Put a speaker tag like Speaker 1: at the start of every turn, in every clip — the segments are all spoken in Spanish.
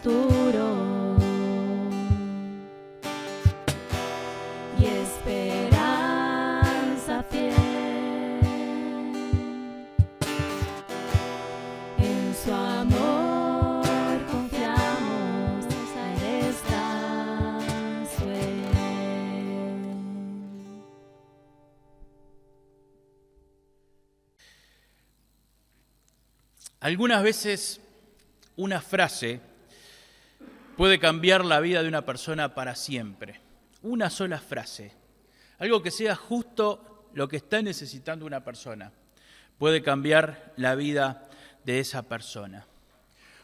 Speaker 1: futuro y esperanza fiel. En su amor confiamos, Él está suel.
Speaker 2: Algunas veces una frase puede cambiar la vida de una persona para siempre. Una sola frase, algo que sea justo lo que está necesitando una persona, puede cambiar la vida de esa persona.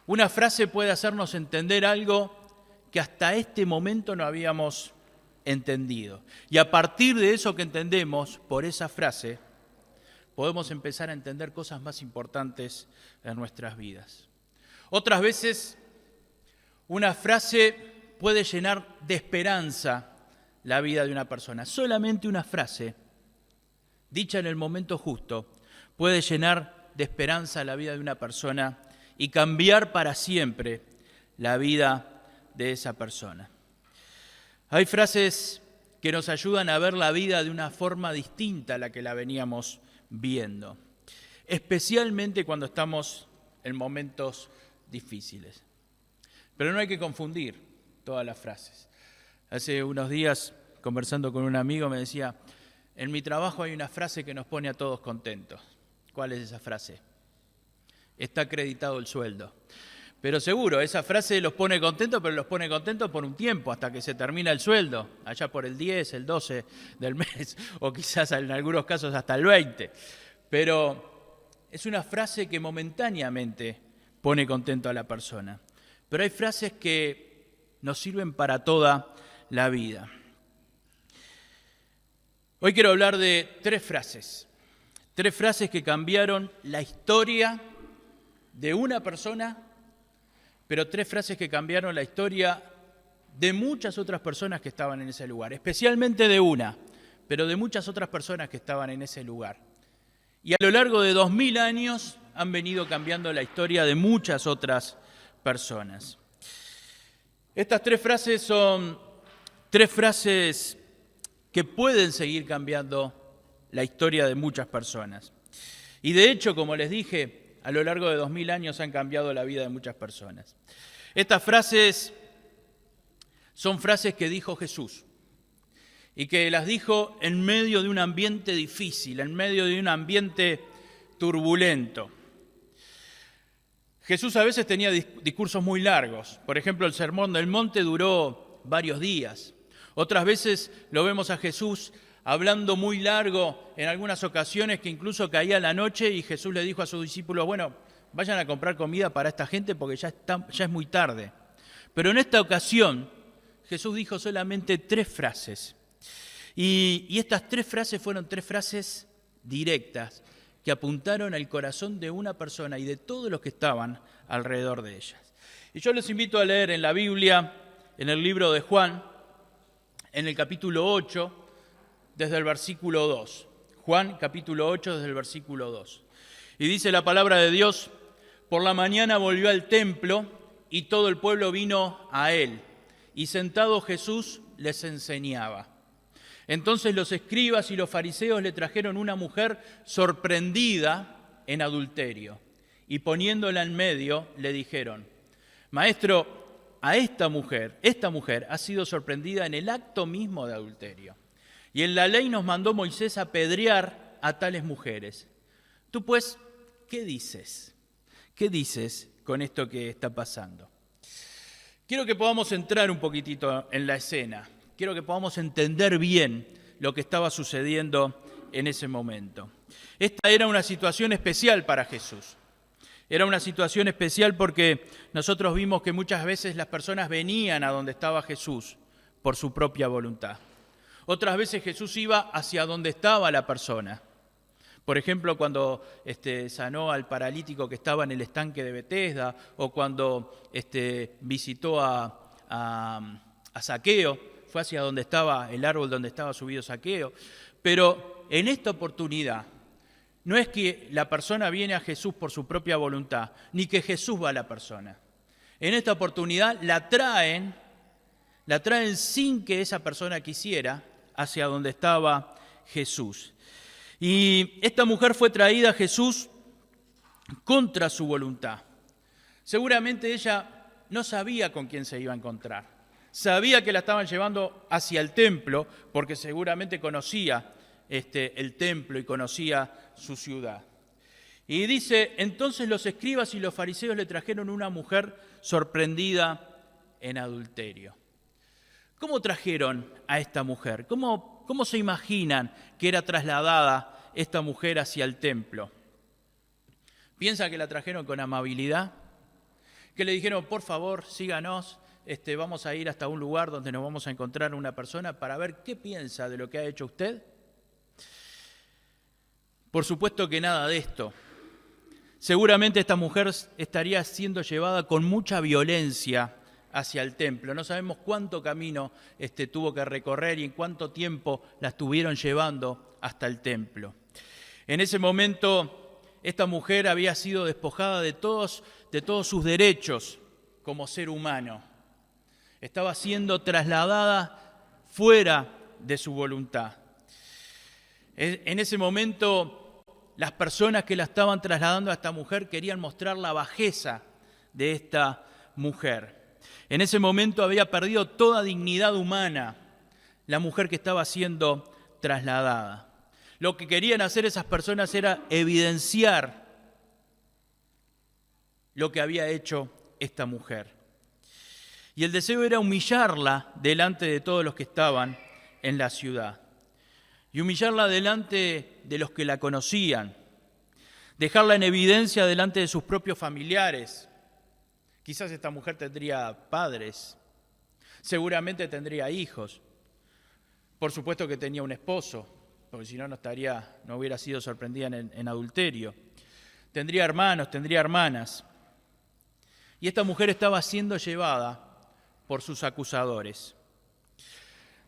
Speaker 2: Una frase puede hacernos entender algo que hasta este momento no habíamos entendido. Y a partir de eso que entendemos por esa frase, podemos empezar a entender cosas más importantes en nuestras vidas. Otras veces, una frase puede llenar de esperanza la vida de una persona. Solamente una frase, dicha en el momento justo, puede llenar de esperanza la vida de una persona y cambiar para siempre la vida de esa persona. Hay frases que nos ayudan a ver la vida de una forma distinta a la que la veníamos viendo, especialmente cuando estamos en momentos difíciles. Pero no hay que confundir todas las frases. Hace unos días, conversando con un amigo, me decía, en mi trabajo hay una frase que nos pone a todos contentos. ¿Cuál es esa frase? Está acreditado el sueldo. Pero seguro, esa frase los pone contentos, pero los pone contentos por un tiempo, hasta que se termina el sueldo, allá por el 10, el 12 del mes, o quizás en algunos casos hasta el 20. Pero es una frase que momentáneamente pone contento a la persona. Pero hay frases que nos sirven para toda la vida. Hoy quiero hablar de tres frases que cambiaron la historia de una persona, pero tres frases que cambiaron la historia de muchas otras personas que estaban en ese lugar, especialmente de una, pero de muchas otras personas que estaban en ese lugar. Y a lo largo de 2000 años han venido cambiando la historia de muchas otras personas. Estas tres frases son tres frases que pueden seguir cambiando la historia de muchas personas. Y de hecho, como les dije, a lo largo de 2000 años han cambiado la vida de muchas personas. Estas frases son frases que dijo Jesús y que las dijo en medio de un ambiente difícil, en medio de un ambiente turbulento. Jesús a veces tenía discursos muy largos. Por ejemplo, el Sermón del Monte duró varios días. Otras veces lo vemos a Jesús hablando muy largo en algunas ocasiones que incluso caía la noche y Jesús le dijo a sus discípulos, bueno, vayan a comprar comida para esta gente porque ya es muy tarde. Pero en esta ocasión Jesús dijo solamente tres frases. Y estas tres frases fueron tres frases directas que apuntaron al corazón de una persona y de todos los que estaban alrededor de ellas. Y yo les invito a leer en la Biblia, en el libro de Juan, en el capítulo 8, desde el versículo 2. Juan, capítulo 8, desde el versículo 2. Y dice la palabra de Dios, por la mañana volvió al templo y todo el pueblo vino a él. Y sentado Jesús les enseñaba. Entonces los escribas y los fariseos le trajeron una mujer sorprendida en adulterio. Y poniéndola en medio, le dijeron, Maestro, esta mujer ha sido sorprendida en el acto mismo de adulterio. Y en la ley nos mandó Moisés apedrear a tales mujeres. Tú pues, ¿qué dices? ¿Qué dices con esto que está pasando? Quiero que podamos entrar un poquitito en la escena. Quiero que podamos entender bien lo que estaba sucediendo en ese momento. Esta era una situación especial para Jesús. Era una situación especial porque nosotros vimos que muchas veces las personas venían a donde estaba Jesús por su propia voluntad. Otras veces Jesús iba hacia donde estaba la persona. Por ejemplo, cuando sanó al paralítico que estaba en el estanque de Betesda, o cuando visitó a Zaqueo, fue hacia donde estaba el árbol donde estaba subido Zaqueo. Pero en esta oportunidad, no es que la persona viene a Jesús por su propia voluntad, ni que Jesús va a la persona. En esta oportunidad la traen sin que esa persona quisiera hacia donde estaba Jesús. Y esta mujer fue traída a Jesús contra su voluntad. Seguramente ella no sabía con quién se iba a encontrar. Sabía que la estaban llevando hacia el templo porque seguramente conocía el templo y conocía su ciudad. Y dice, entonces los escribas y los fariseos le trajeron una mujer sorprendida en adulterio. ¿Cómo trajeron a esta mujer? ¿Cómo se imaginan que era trasladada esta mujer hacia el templo? ¿Piensa que la trajeron con amabilidad? ¿Que le dijeron, por favor, síganos, vamos a ir hasta un lugar donde nos vamos a encontrar una persona para ver qué piensa de lo que ha hecho usted? Por supuesto que nada de esto. Seguramente esta mujer estaría siendo llevada con mucha violencia hacia el templo. No sabemos cuánto camino tuvo que recorrer y en cuánto tiempo la estuvieron llevando hasta el templo. En ese momento, esta mujer había sido despojada de todos sus derechos como ser humano. Estaba siendo trasladada fuera de su voluntad. En ese momento, las personas que la estaban trasladando a esta mujer querían mostrar la bajeza de esta mujer. En ese momento había perdido toda dignidad humana la mujer que estaba siendo trasladada. Lo que querían hacer esas personas era evidenciar lo que había hecho esta mujer. Y el deseo era humillarla delante de todos los que estaban en la ciudad. Y humillarla delante de los que la conocían. Dejarla en evidencia delante de sus propios familiares. Quizás esta mujer tendría padres. Seguramente tendría hijos. Por supuesto que tenía un esposo, porque si no, no hubiera sido sorprendida en adulterio. Tendría hermanos, tendría hermanas. Y esta mujer estaba siendo llevada por sus acusadores.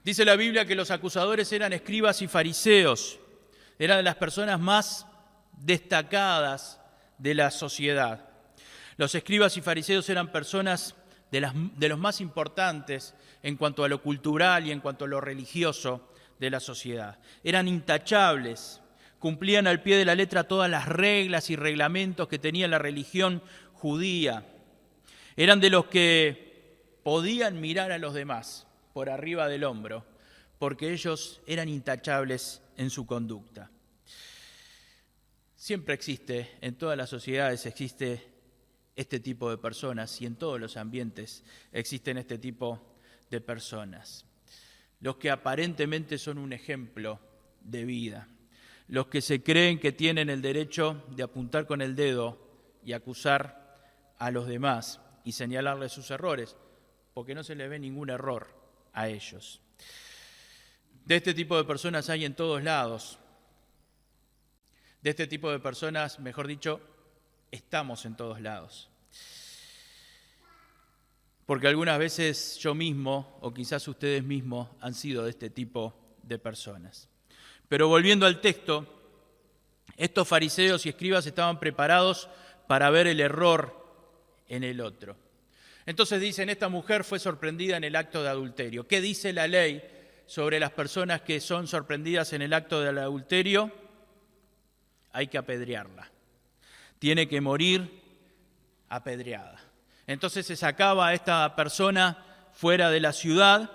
Speaker 2: Dice la Biblia que los acusadores eran escribas y fariseos, eran de las personas más destacadas de la sociedad. Los escribas y fariseos eran personas de los más importantes en cuanto a lo cultural y en cuanto a lo religioso de la sociedad. Eran intachables, cumplían al pie de la letra todas las reglas y reglamentos que tenía la religión judía. Eran de los que podían mirar a los demás por arriba del hombro, porque ellos eran intachables en su conducta. Siempre existe, en todas las sociedades existe este tipo de personas y en todos los ambientes existen este tipo de personas. Los que aparentemente son un ejemplo de vida, los que se creen que tienen el derecho de apuntar con el dedo y acusar a los demás y señalarles sus errores, porque no se les ve ningún error a ellos. De este tipo de personas hay en todos lados. De este tipo de personas, mejor dicho, estamos en todos lados. Porque algunas veces yo mismo, o quizás ustedes mismos, han sido de este tipo de personas. Pero volviendo al texto, estos fariseos y escribas estaban preparados para ver el error en el otro. Entonces dicen, esta mujer fue sorprendida en el acto de adulterio. ¿Qué dice la ley sobre las personas que son sorprendidas en el acto del adulterio? Hay que apedrearla. Tiene que morir apedreada. Entonces se sacaba a esta persona fuera de la ciudad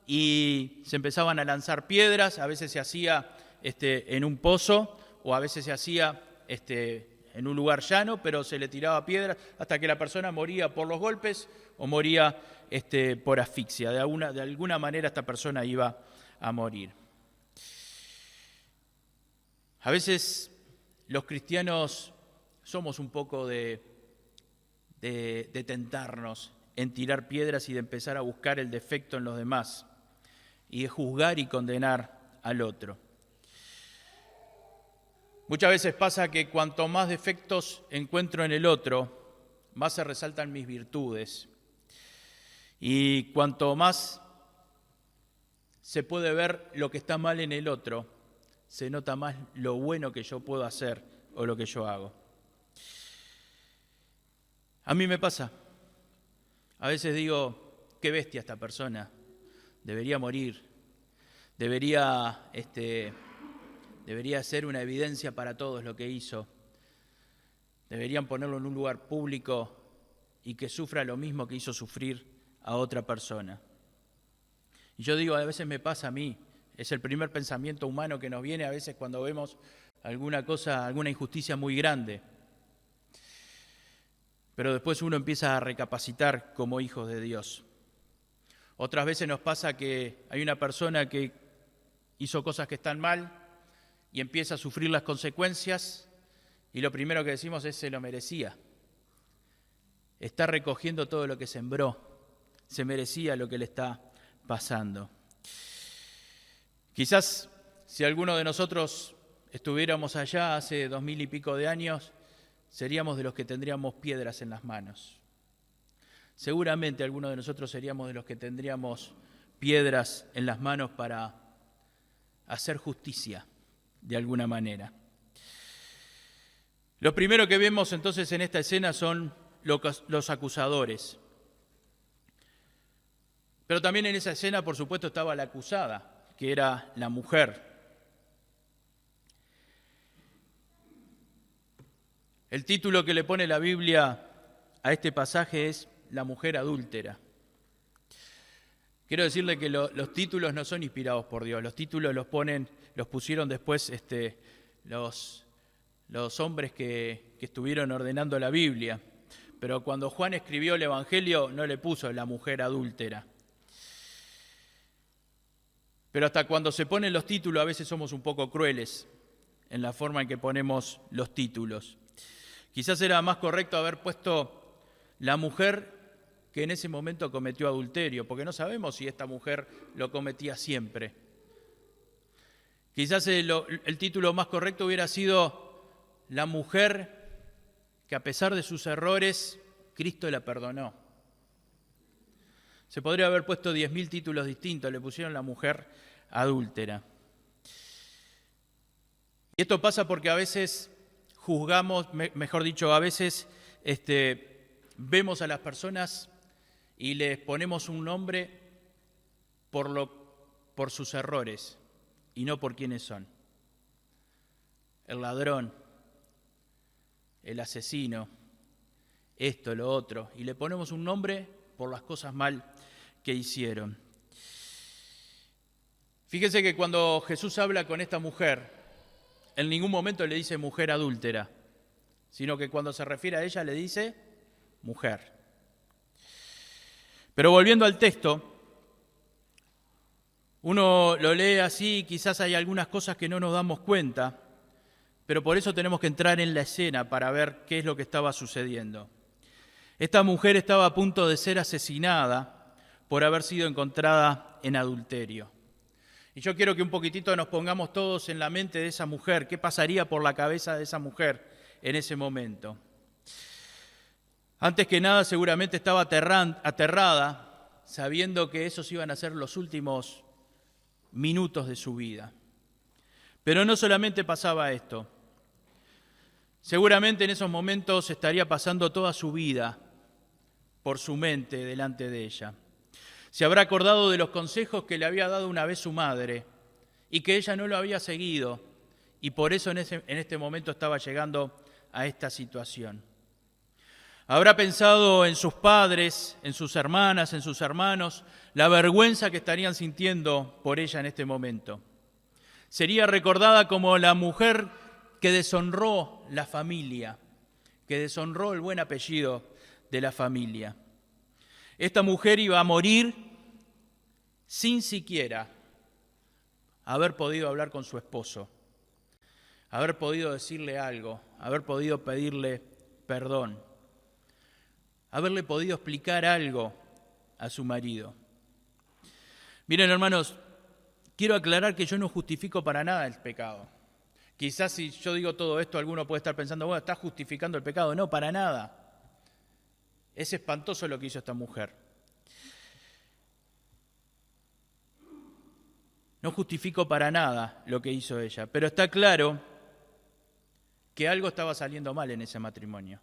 Speaker 2: y se empezaban a lanzar piedras. A veces se hacía en un pozo o a veces se hacía en un lugar llano, pero se le tiraba piedras hasta que la persona moría por los golpes o moría por asfixia. De alguna manera esta persona iba a morir. A veces los cristianos somos un poco de tentarnos en tirar piedras y de empezar a buscar el defecto en los demás y de juzgar y condenar al otro. Muchas veces pasa que cuanto más defectos encuentro en el otro, más se resaltan mis virtudes. Y cuanto más se puede ver lo que está mal en el otro, se nota más lo bueno que yo puedo hacer o lo que yo hago. A mí me pasa. A veces digo, qué bestia esta persona, debería morir, debería ser una evidencia para todos lo que hizo, deberían ponerlo en un lugar público y que sufra lo mismo que hizo sufrir a otra persona. Y yo digo, a veces me pasa a mí, es el primer pensamiento humano que nos viene a veces cuando vemos alguna cosa, alguna injusticia muy grande. Pero después uno empieza a recapacitar como hijos de Dios. Otras veces nos pasa que hay una persona que hizo cosas que están mal y empieza a sufrir las consecuencias y lo primero que decimos es se lo merecía. Está recogiendo todo lo que sembró, se merecía lo que le está pasando. Quizás si alguno de nosotros estuviéramos allá hace 2000 y pico de años, seríamos de los que tendríamos piedras en las manos. Seguramente algunos de nosotros seríamos de los que tendríamos piedras en las manos para hacer justicia de alguna manera. Lo primero que vemos entonces en esta escena son los acusadores. Pero también en esa escena, por supuesto, estaba la acusada, que era la mujer. El título que le pone la Biblia a este pasaje es La mujer adúltera. Quiero decirle que los títulos no son inspirados por Dios, los títulos los pusieron después los hombres que estuvieron ordenando la Biblia. Pero cuando Juan escribió el Evangelio no le puso la mujer adúltera. Pero hasta cuando se ponen los títulos a veces somos un poco crueles en la forma en que ponemos los títulos. Quizás era más correcto haber puesto la mujer que en ese momento cometió adulterio, porque no sabemos si esta mujer lo cometía siempre. Quizás el título más correcto hubiera sido la mujer que a pesar de sus errores, Cristo la perdonó. Se podría haber puesto 10.000 títulos distintos, le pusieron la mujer adúltera. Y esto pasa porque a veces juzgamos, mejor dicho, a veces vemos a las personas y les ponemos un nombre por sus errores y no por quiénes son. El ladrón, el asesino, esto, lo otro, y le ponemos un nombre por las cosas mal que hicieron. Fíjense que cuando Jesús habla con esta mujer, en ningún momento le dice mujer adúltera, sino que cuando se refiere a ella le dice mujer. Pero volviendo al texto, uno lo lee así, quizás hay algunas cosas que no nos damos cuenta, pero por eso tenemos que entrar en la escena para ver qué es lo que estaba sucediendo. Esta mujer estaba a punto de ser asesinada por haber sido encontrada en adulterio. Y yo quiero que un poquitito nos pongamos todos en la mente de esa mujer, qué pasaría por la cabeza de esa mujer en ese momento. Antes que nada, seguramente estaba aterrada, sabiendo que esos iban a ser los últimos minutos de su vida. Pero no solamente pasaba esto. Seguramente en esos momentos estaría pasando toda su vida por su mente delante de ella. Se habrá acordado de los consejos que le había dado una vez su madre y que ella no lo había seguido y por eso en este momento estaba llegando a esta situación. Habrá pensado en sus padres, en sus hermanas, en sus hermanos, la vergüenza que estarían sintiendo por ella en este momento. Sería recordada como la mujer que deshonró la familia, que deshonró el buen apellido de la familia. Esta mujer iba a morir sin siquiera haber podido hablar con su esposo, haber podido decirle algo, haber podido pedirle perdón, haberle podido explicar algo a su marido. Miren, hermanos, quiero aclarar que yo no justifico para nada el pecado. Quizás si yo digo todo esto, alguno puede estar pensando, bueno, ¿estás justificando el pecado? No, para nada. Es espantoso lo que hizo esta mujer. No justifico para nada lo que hizo ella, pero está claro que algo estaba saliendo mal en ese matrimonio.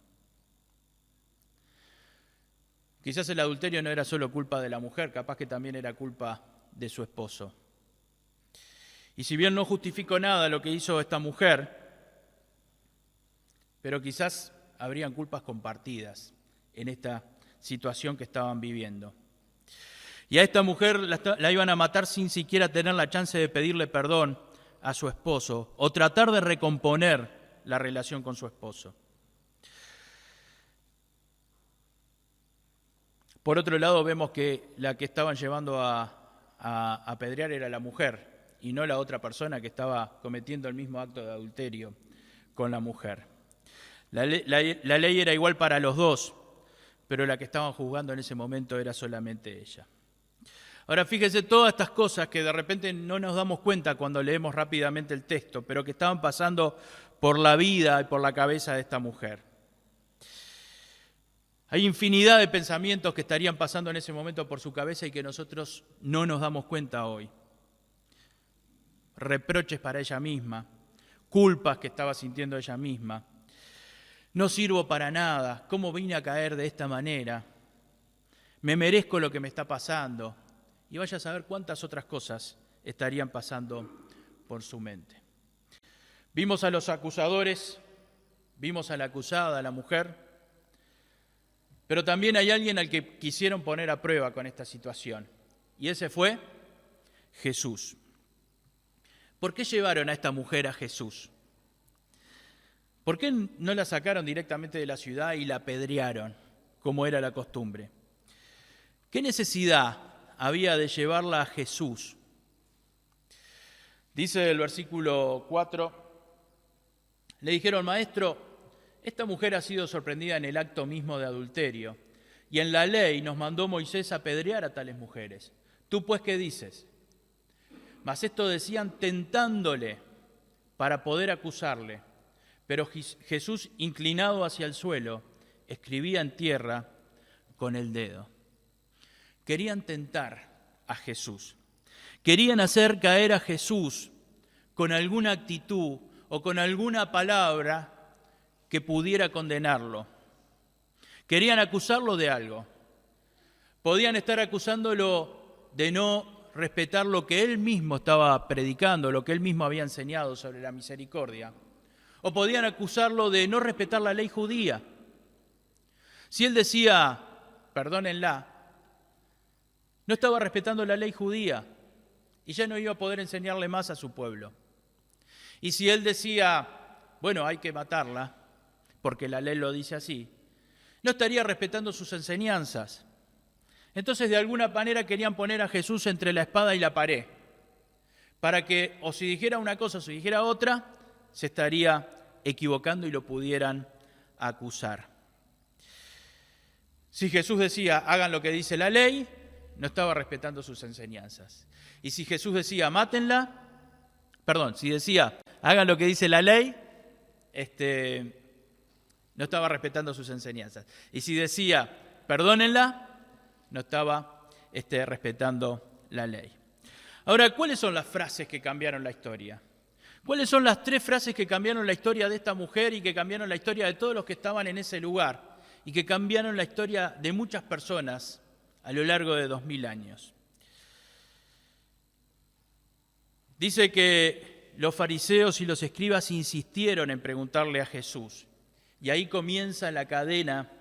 Speaker 2: Quizás el adulterio no era solo culpa de la mujer, capaz que también era culpa de su esposo. Y si bien no justifico nada lo que hizo esta mujer, pero quizás habrían culpas compartidas en esta situación que estaban viviendo. Y a esta mujer la iban a matar sin siquiera tener la chance de pedirle perdón a su esposo o tratar de recomponer la relación con su esposo. Por otro lado, vemos que la que estaban llevando a apedrear era la mujer y no la otra persona que estaba cometiendo el mismo acto de adulterio con la mujer. La ley era igual para los dos, pero la que estaban juzgando en ese momento era solamente ella. Ahora fíjese todas estas cosas que de repente no nos damos cuenta cuando leemos rápidamente el texto, pero que estaban pasando por la vida y por la cabeza de esta mujer. Hay infinidad de pensamientos que estarían pasando en ese momento por su cabeza y que nosotros no nos damos cuenta hoy. Reproches para ella misma, culpas que estaba sintiendo ella misma. No sirvo para nada, ¿cómo vine a caer de esta manera? Me merezco lo que me está pasando. Y vaya a saber cuántas otras cosas estarían pasando por su mente. Vimos a los acusadores, vimos a la acusada, a la mujer, pero también hay alguien al que quisieron poner a prueba con esta situación. Y ese fue Jesús. ¿Por qué llevaron a esta mujer a Jesús? ¿Por qué no la sacaron directamente de la ciudad y la apedrearon, como era la costumbre? ¿Qué necesidad había de llevarla a Jesús? Dice el versículo 4, le dijeron: Maestro, esta mujer ha sido sorprendida en el acto mismo de adulterio, y en la ley nos mandó Moisés apedrear a tales mujeres. ¿Tú pues qué dices? Mas esto decían tentándole para poder acusarle. Pero Jesús, inclinado hacia el suelo, escribía en tierra con el dedo. Querían tentar a Jesús. Querían hacer caer a Jesús con alguna actitud o con alguna palabra que pudiera condenarlo. Querían acusarlo de algo. Podían estar acusándolo de no respetar lo que él mismo estaba predicando, lo que él mismo había enseñado sobre la misericordia. O podían acusarlo de no respetar la ley judía. Si él decía, perdónenla, no estaba respetando la ley judía y ya no iba a poder enseñarle más a su pueblo. Y si él decía, bueno, hay que matarla, porque la ley lo dice así, no estaría respetando sus enseñanzas. Entonces, de alguna manera querían poner a Jesús entre la espada y la pared, para que o si dijera una cosa o si dijera otra, se estaría equivocando y lo pudieran acusar. Si Jesús decía, hagan lo que dice la ley, no estaba respetando sus enseñanzas. Y si Jesús decía, mátenla, si decía, hagan lo que dice la ley, no estaba respetando sus enseñanzas. Y si decía, perdónenla, no estaba respetando la ley. Ahora, ¿cuáles son las frases que cambiaron la historia? ¿Cuáles son las 3 frases que cambiaron la historia de esta mujer y que cambiaron la historia de todos los que estaban en ese lugar y que cambiaron la historia de muchas personas a lo largo de 2000 años? Dice que los fariseos y los escribas insistieron en preguntarle a Jesús. Y ahí comienza la cadena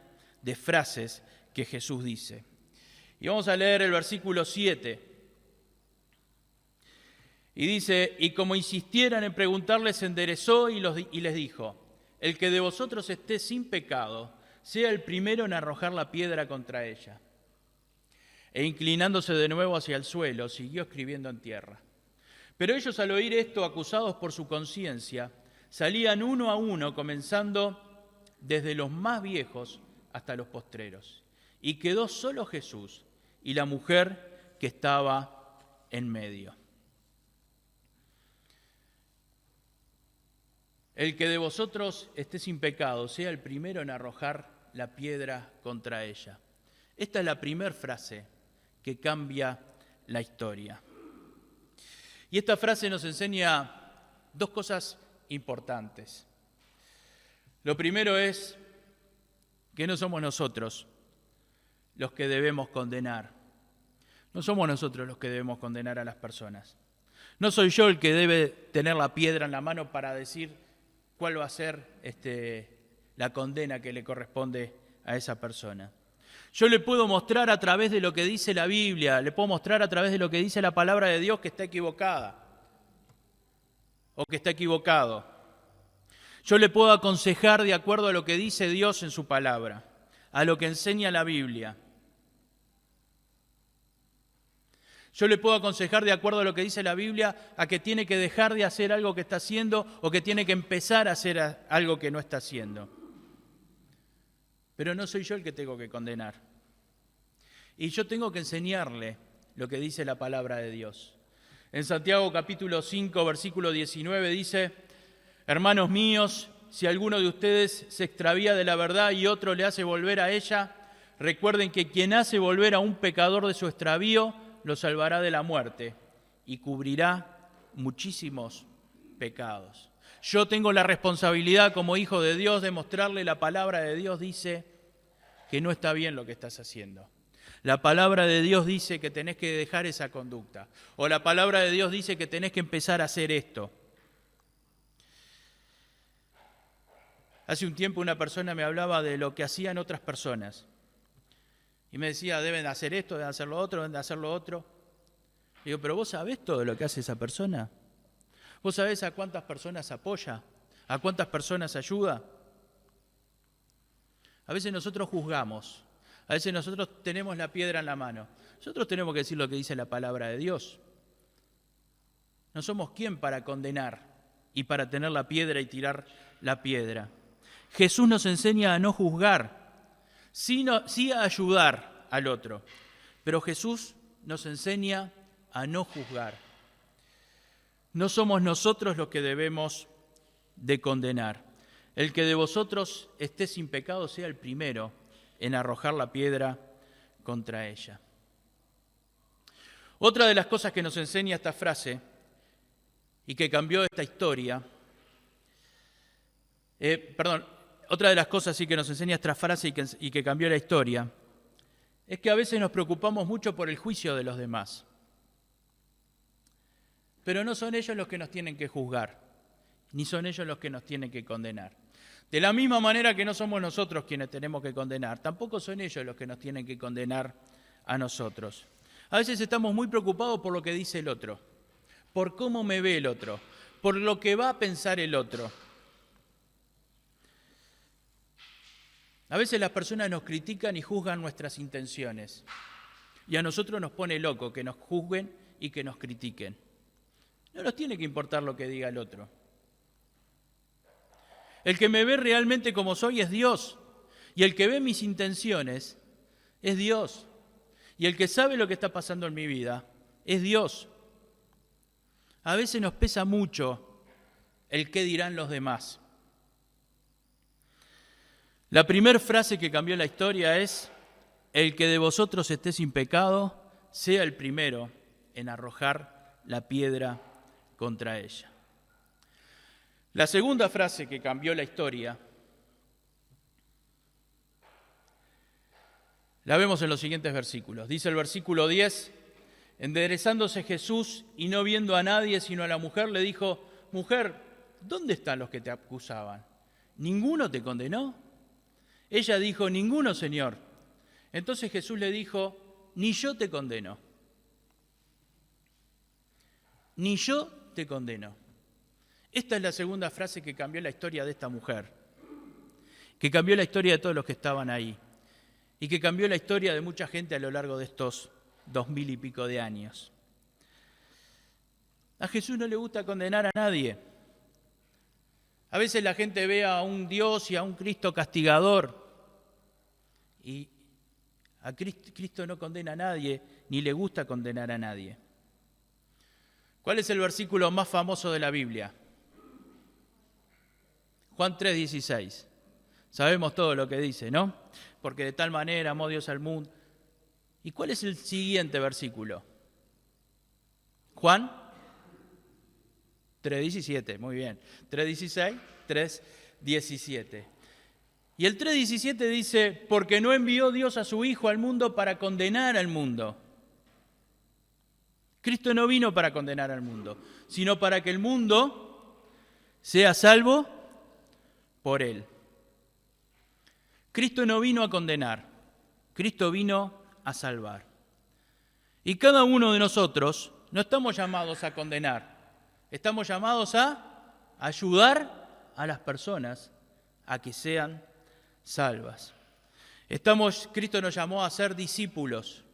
Speaker 2: de frases que Jesús dice. Y vamos a leer el versículo 7. Y dice, y como insistieran en preguntarle, se enderezó y les dijo, el que de vosotros esté sin pecado, sea el primero en arrojar la piedra contra ella. E inclinándose de nuevo hacia el suelo, siguió escribiendo en tierra. Pero ellos, al oír esto, acusados por su conciencia, salían uno a uno, comenzando desde los más viejos hasta los postreros. Y quedó solo Jesús y la mujer que estaba en medio. El que de vosotros esté sin pecado, sea el primero en arrojar la piedra contra ella. Esta es la primera frase que cambia la historia. Y esta frase nos enseña 2 cosas importantes. Lo primero es que no somos nosotros los que debemos condenar. No somos nosotros los que debemos condenar a las personas. No soy yo el que debe tener la piedra en la mano para decir cuál va a ser la condena que le corresponde a esa persona. Yo le puedo mostrar a través de lo que dice la Biblia, le puedo mostrar a través de lo que dice la palabra de Dios que está equivocada o que está equivocado. Yo le puedo aconsejar de acuerdo a lo que dice Dios en su palabra, a lo que enseña la Biblia. Yo le puedo aconsejar de acuerdo a lo que dice la Biblia a que tiene que dejar de hacer algo que está haciendo o que tiene que empezar a hacer algo que no está haciendo. Pero no soy yo el que tengo que condenar. Y yo tengo que enseñarle lo que dice la palabra de Dios. En Santiago capítulo 5, versículo 19 dice: hermanos míos, si alguno de ustedes se extravía de la verdad y otro le hace volver a ella, recuerden que quien hace volver a un pecador de su extravío, lo salvará de la muerte y cubrirá muchísimos pecados. Yo tengo la responsabilidad como hijo de Dios de mostrarle la palabra de Dios dice que no está bien lo que estás haciendo. La palabra de Dios dice que tenés que dejar esa conducta. O la palabra de Dios dice que tenés que empezar a hacer esto. Hace un tiempo una persona me hablaba de lo que hacían otras personas. Y me decía, deben hacer esto, deben hacer lo otro, deben hacer lo otro. Digo, pero ¿vos sabés todo lo que hace esa persona? ¿Vos sabés a cuántas personas apoya? ¿A cuántas personas ayuda? A veces nosotros juzgamos. A veces nosotros tenemos la piedra en la mano. Nosotros tenemos que decir lo que dice la palabra de Dios. No somos quien para condenar y para tener la piedra y tirar la piedra. Jesús nos enseña a no juzgar, sí a ayudar al otro. Pero Jesús nos enseña a no juzgar. No somos nosotros los que debemos de condenar. El que de vosotros esté sin pecado sea el primero en arrojar la piedra contra ella. Otra de las cosas que nos enseña esta frase y que cambió esta historia, otra de las cosas sí que nos enseña esta frase y que cambió la historia, es que a veces nos preocupamos mucho por el juicio de los demás. Pero no son ellos los que nos tienen que juzgar, ni son ellos los que nos tienen que condenar. De la misma manera que no somos nosotros quienes tenemos que condenar, tampoco son ellos los que nos tienen que condenar a nosotros. A veces estamos muy preocupados por lo que dice el otro, por cómo me ve el otro, por lo que va a pensar el otro. A veces las personas nos critican y juzgan nuestras intenciones. Y a nosotros nos pone loco que nos juzguen y que nos critiquen. No nos tiene que importar lo que diga el otro. El que me ve realmente como soy es Dios. Y el que ve mis intenciones es Dios. Y el que sabe lo que está pasando en mi vida es Dios. A veces nos pesa mucho el qué dirán los demás. La primera frase que cambió la historia es: el que de vosotros esté sin pecado, sea el primero en arrojar la piedra contra ella. La segunda frase que cambió la historia la vemos en los siguientes versículos. Dice el versículo 10, enderezándose Jesús y no viendo a nadie sino a la mujer, le dijo: mujer, ¿dónde están los que te acusaban? ¿Ninguno te condenó? Ella dijo: ninguno, Señor. Entonces Jesús le dijo: ni yo te condeno. Ni yo te condeno. Esta es la segunda frase que cambió la historia de esta mujer, que cambió la historia de todos los que estaban ahí y que cambió la historia de mucha gente a lo largo de estos 2000 y pico de años. A Jesús no le gusta condenar a nadie. A veces la gente ve a un Dios y a un Cristo castigador y a Cristo no condena a nadie ni le gusta condenar a nadie. ¿Cuál es el versículo más famoso de la Biblia? Juan 3:16. Sabemos todo lo que dice, ¿no? Porque de tal manera amó Dios al mundo. ¿Y cuál es el siguiente versículo? Juan 3:17, muy bien. 3:16, 3:17. Y el 3:17 dice, porque no envió Dios a su Hijo al mundo para condenar al mundo. Cristo no vino para condenar al mundo, sino para que el mundo sea salvo por Él. Cristo no vino a condenar, Cristo vino a salvar. Y cada uno de nosotros no estamos llamados a condenar, estamos llamados a ayudar a las personas a que sean salvas. Cristo nos llamó a ser discípulos.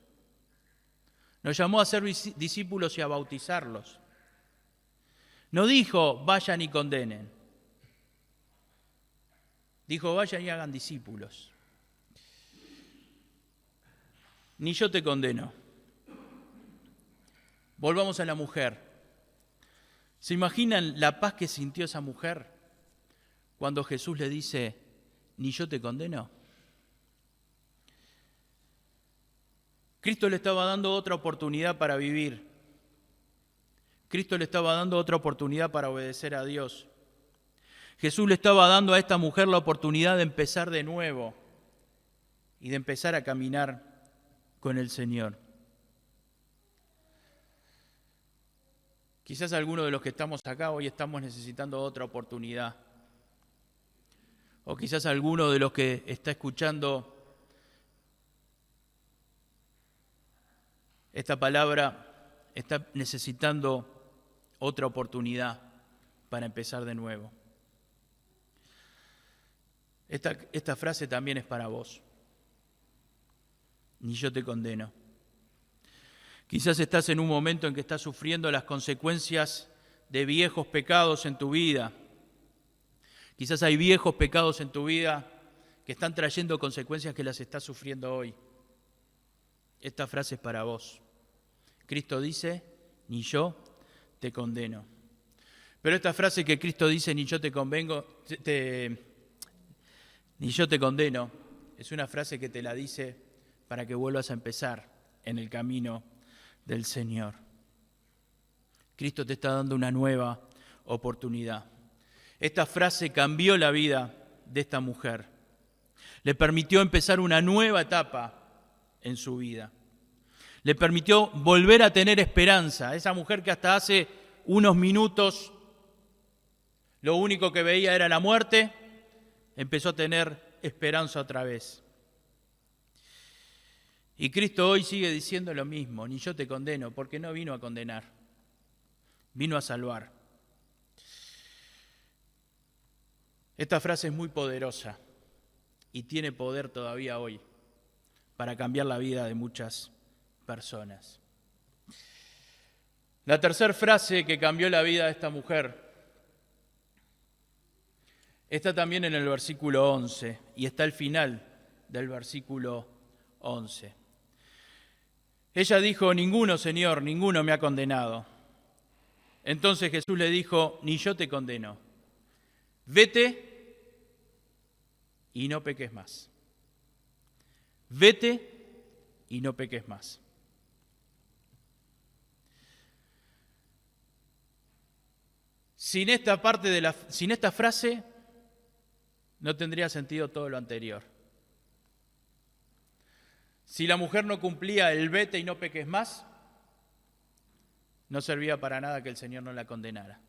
Speaker 2: Nos llamó a ser discípulos y a bautizarlos. No dijo, vayan y condenen. Dijo, vayan y hagan discípulos. Ni yo te condeno. Volvamos a la mujer. ¿Se imaginan la paz que sintió esa mujer cuando Jesús le dice, ni yo te condeno? Cristo le estaba dando otra oportunidad para vivir. Cristo le estaba dando otra oportunidad para obedecer a Dios. Jesús le estaba dando a esta mujer la oportunidad de empezar de nuevo y de empezar a caminar con el Señor. Quizás algunos de los que estamos acá hoy estamos necesitando otra oportunidad. O quizás alguno de los que está escuchando esta palabra está necesitando otra oportunidad para empezar de nuevo. Esta frase también es para vos. Ni yo te condeno. Quizás estás en un momento en que estás sufriendo las consecuencias de viejos pecados en tu vida. Quizás hay viejos pecados en tu vida que están trayendo consecuencias que las estás sufriendo hoy. Esta frase es para vos. Cristo dice, ni yo te condeno. Pero esta frase que Cristo dice, ni yo te condeno, es una frase que te la dice para que vuelvas a empezar en el camino del Señor. Cristo te está dando una nueva oportunidad. Esta frase cambió la vida de esta mujer. Le permitió empezar una nueva etapa en su vida. Le permitió volver a tener esperanza. Esa mujer que hasta hace unos minutos lo único que veía era la muerte, empezó a tener esperanza otra vez. Y Cristo hoy sigue diciendo lo mismo, ni yo te condeno, porque no vino a condenar, vino a salvar. Esta frase es muy poderosa y tiene poder todavía hoy para cambiar la vida de muchas personas. La tercera frase que cambió la vida de esta mujer está también en el versículo 11 y está al final del versículo 11. Ella dijo, ninguno, Señor, ninguno me ha condenado. Entonces Jesús le dijo, ni yo te condeno. Vete y no peques más. Vete y no peques más. Sin esta frase, no tendría sentido todo lo anterior. Si la mujer no cumplía el vete y no peques más, no servía para nada que el Señor no la condenara.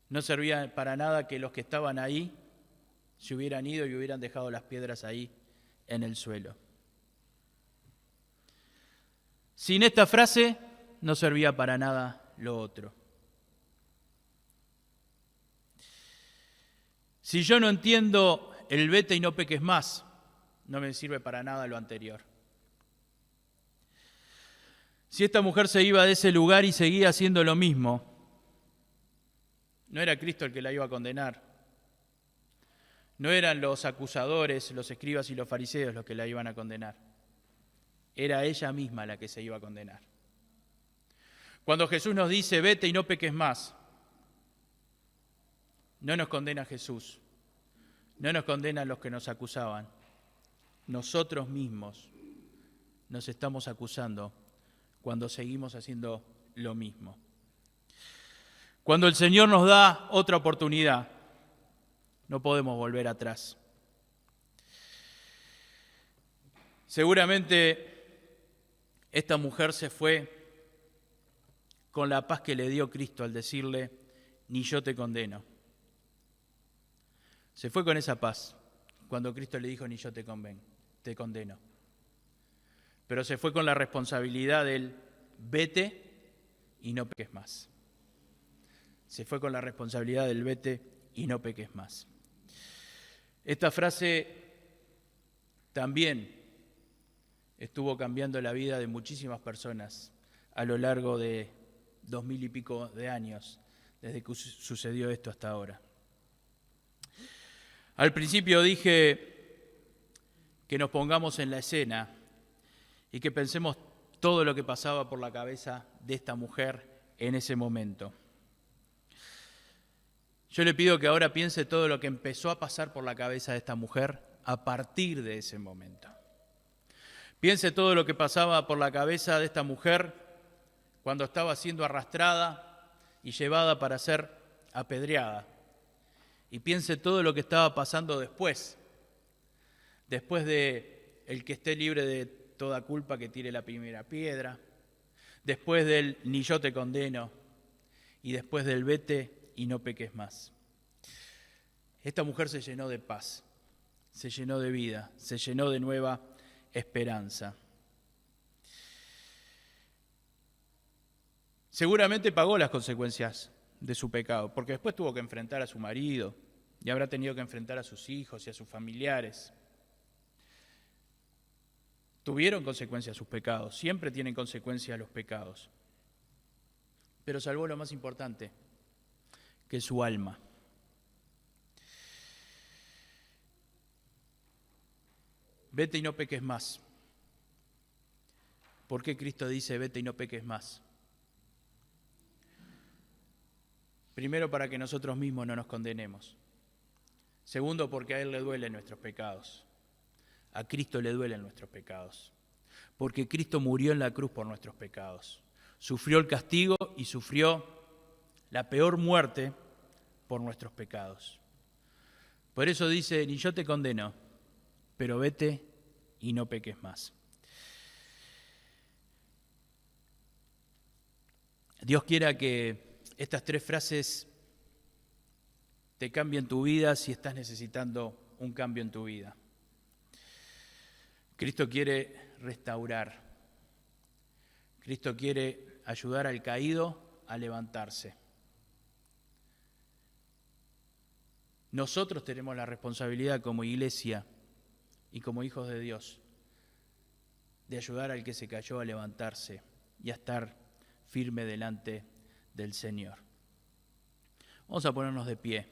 Speaker 2: No servía para nada que los que estaban ahí se hubieran ido y hubieran dejado las piedras ahí en el suelo. Sin esta frase, no servía para nada lo otro. Si yo no entiendo el vete y no peques más, no me sirve para nada lo anterior. Si esta mujer se iba de ese lugar y seguía haciendo lo mismo, no era Cristo el que la iba a condenar. No eran los acusadores, los escribas y los fariseos los que la iban a condenar. Era ella misma la que se iba a condenar. Cuando Jesús nos dice, vete y no peques más, no nos condena Jesús, no nos condenan los que nos acusaban. Nosotros mismos nos estamos acusando cuando seguimos haciendo lo mismo. Cuando el Señor nos da otra oportunidad, no podemos volver atrás. Seguramente esta mujer se fue con la paz que le dio Cristo al decirle, ni yo te condeno. Se fue con esa paz cuando Cristo le dijo, ni yo te condeno. Pero se fue con la responsabilidad del vete y no peques más. Se fue con la responsabilidad del vete y no peques más. Esta frase también estuvo cambiando la vida de muchísimas personas a lo largo de 2000 y pico de años, desde que sucedió esto hasta ahora. Al principio dije que nos pongamos en la escena y que pensemos todo lo que pasaba por la cabeza de esta mujer en ese momento. Yo le pido que ahora piense todo lo que empezó a pasar por la cabeza de esta mujer a partir de ese momento. Piense todo lo que pasaba por la cabeza de esta mujer cuando estaba siendo arrastrada y llevada para ser apedreada. Y piense todo lo que estaba pasando después de el que esté libre de toda culpa que tire la primera piedra, después del ni yo te condeno y después del vete y no peques más. Esta mujer se llenó de paz, se llenó de vida, se llenó de nueva esperanza. Seguramente pagó las consecuencias de su pecado, porque después tuvo que enfrentar a su marido y habrá tenido que enfrentar a sus hijos y a sus familiares. Tuvieron consecuencias sus pecados, siempre tienen consecuencias los pecados. Pero salvó lo más importante, que es su alma. Vete y no peques más. ¿Por qué Cristo dice vete y no peques más? Primero, para que nosotros mismos no nos condenemos. Segundo, porque a Él le duelen nuestros pecados. A Cristo le duelen nuestros pecados. Porque Cristo murió en la cruz por nuestros pecados. Sufrió el castigo y sufrió la peor muerte por nuestros pecados. Por eso dice, ni yo te condeno, pero vete y no peques más. Dios quiera que estas 3 frases te cambien tu vida si estás necesitando un cambio en tu vida. Cristo quiere restaurar. Cristo quiere ayudar al caído a levantarse. Nosotros tenemos la responsabilidad como iglesia y como hijos de Dios de ayudar al que se cayó a levantarse y a estar firme delante del Señor. Vamos a ponernos de pie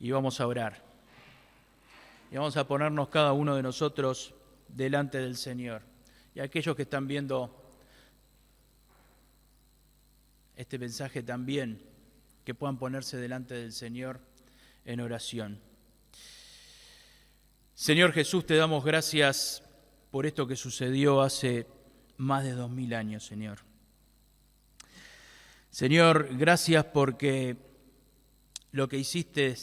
Speaker 2: y vamos a orar. Y vamos a ponernos cada uno de nosotros delante del Señor. Y aquellos que están viendo este mensaje también, que puedan ponerse delante del Señor en oración. Señor Jesús, te damos gracias por esto que sucedió hace más de 2000 años, Señor. Señor, gracias porque lo que hiciste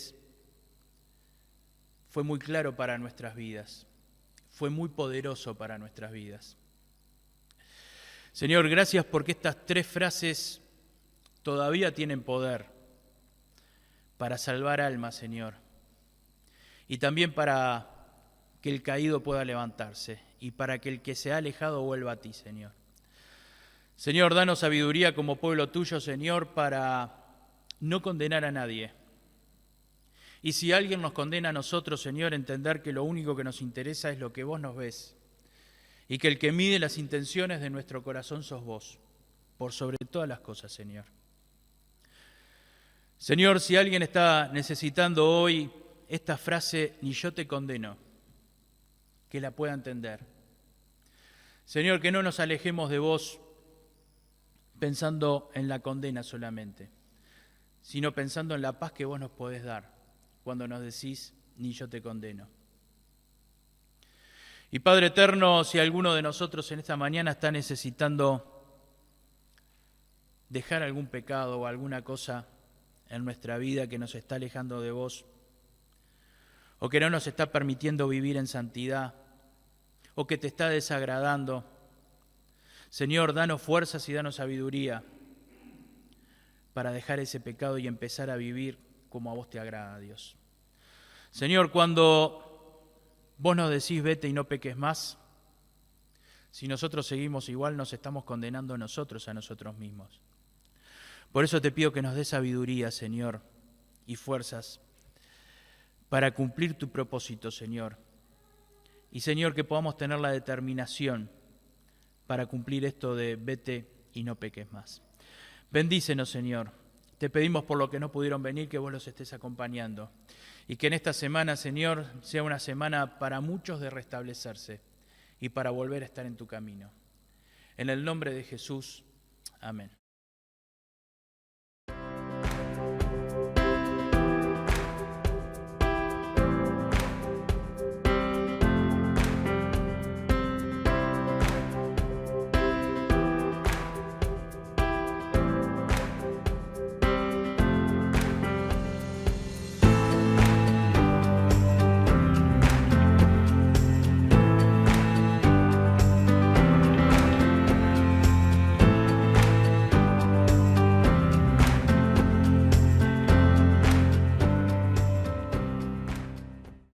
Speaker 2: fue muy claro para nuestras vidas, fue muy poderoso para nuestras vidas. Señor, gracias porque estas 3 frases todavía tienen poder para salvar almas, Señor, y también para que el caído pueda levantarse y para que el que se ha alejado vuelva a ti, Señor. Señor, danos sabiduría como pueblo tuyo, Señor, para no condenar a nadie. Y si alguien nos condena a nosotros, Señor, entender que lo único que nos interesa es lo que vos nos ves y que el que mide las intenciones de nuestro corazón sos vos, por sobre todas las cosas, Señor. Señor, si alguien está necesitando hoy esta frase, ni yo te condeno, que la pueda entender. Señor, que no nos alejemos de vos pensando en la condena solamente, sino pensando en la paz que vos nos podés dar cuando nos decís, ni yo te condeno. Y Padre eterno, si alguno de nosotros en esta mañana está necesitando dejar algún pecado o alguna cosa en nuestra vida que nos está alejando de vos, o que no nos está permitiendo vivir en santidad, o que te está desagradando. Señor, danos fuerzas y danos sabiduría para dejar ese pecado y empezar a vivir como a vos te agrada, Dios. Señor, cuando vos nos decís vete y no peques más, si nosotros seguimos igual nos estamos condenando nosotros a nosotros mismos. Por eso te pido que nos des sabiduría, Señor, y fuerzas para cumplir tu propósito, Señor. Y, Señor, que podamos tener la determinación para cumplir esto de vete y no peques más. Bendícenos, Señor. Te pedimos por lo que no pudieron venir, que vos los estés acompañando. Y que en esta semana, Señor, sea una semana para muchos de restablecerse y para volver a estar en tu camino. En el nombre de Jesús, amén.